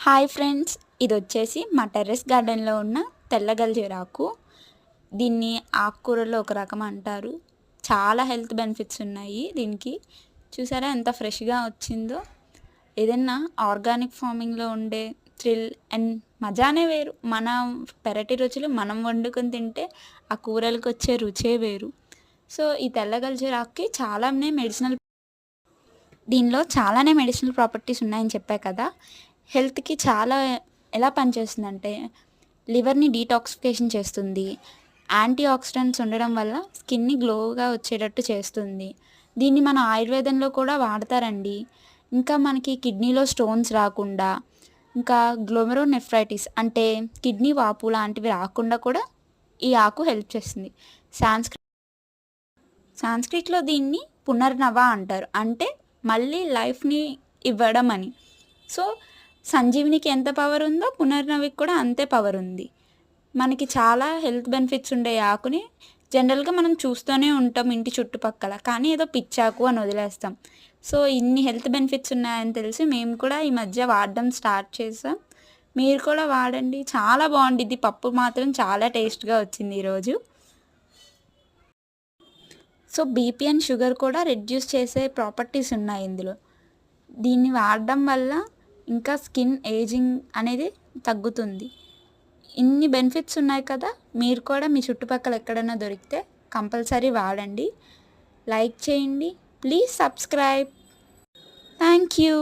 Hi friends, ఇది వచ్చేసి మా టెర్రస్ గార్డెన్లో ఉన్న తెల్ల గల్జేరాకు. దీన్ని ఆకుకూరలో ఒక రకం అంటారు. చాలా హెల్త్ బెనిఫిట్స్ ఉన్నాయి దీనికి. చూసారా ఎంత ఫ్రెష్గా వచ్చిందో. ఏదైనా ఆర్గానిక్ ఫార్మింగ్లో ఉండే థ్రిల్ అండ్ మజానే వేరు. మన పెరటి రుచులు మనం వండుకొని తింటే ఆ కూరలకు వచ్చే రుచే వేరు. సో ఈ తెల్ల గల్జేరాకుకి చాలానే మెడిసినల్ ప్రాపర్టీస్ ఉన్నాయని చెప్పా కదా. హెల్త్కి చాలా ఎలా పనిచేస్తుందంటే లివర్ని డీటాక్సిఫికేషన్ చేస్తుంది. యాంటీ ఆక్సిడెంట్స్ ఉండడం వల్ల స్కిన్ని గ్లోగా వచ్చేటట్టు చేస్తుంది. దీన్ని మన ఆయుర్వేదంలో కూడా వాడతారండి. ఇంకా మనకి కిడ్నీలో స్టోన్స్ రాకుండా, ఇంకా గ్లోమెరోనెఫ్రైటిస్ అంటే కిడ్నీ వాపు లాంటివి రాకుండా కూడా ఈ ఆకు హెల్ప్ చేస్తుంది. సాంస్క్రిట్లో దీన్ని పునర్నవ అంటారు, అంటే మళ్ళీ లైఫ్ని ఇవ్వడం అని. సో సంజీవినికి ఎంత పవర్ ఉందో పునర్నవికి కూడా అంతే పవర్ ఉంది. మనకి చాలా హెల్త్ బెనిఫిట్స్ ఉండే ఆకుని జనరల్గా మనం చూస్తూనే ఉంటాం ఇంటి చుట్టుపక్కల, కానీ ఏదో పిచ్చాకు అని వదిలేస్తాం. సో ఇన్ని హెల్త్ బెనిఫిట్స్ ఉన్నాయని తెలిసి మేము కూడా ఈ మధ్య వాడడం స్టార్ట్ చేసాం. మీరు కూడా వాడండి, చాలా బాగుండిద్ది. పప్పు మాత్రం చాలా టేస్ట్గా వచ్చింది ఈరోజు. సో బీపీ అండ్ షుగర్ కూడా రెడ్యూస్ చేసే ప్రాపర్టీస్ ఉన్నాయి ఇందులో. దీన్ని వాడడం వల్ల ఇంకా స్కిన్ ఏజింగ్ అనేది తగ్గుతుంది. ఇన్ని బెనిఫిట్స్ ఉన్నాయి కదా, మీరు కూడా మీ చుట్టుపక్కల ఎక్కడైనా దొరికితే కంపల్సరీ వాడండి. లైక్ చేయండి, ప్లీజ్ సబ్స్క్రైబ్. Thank you.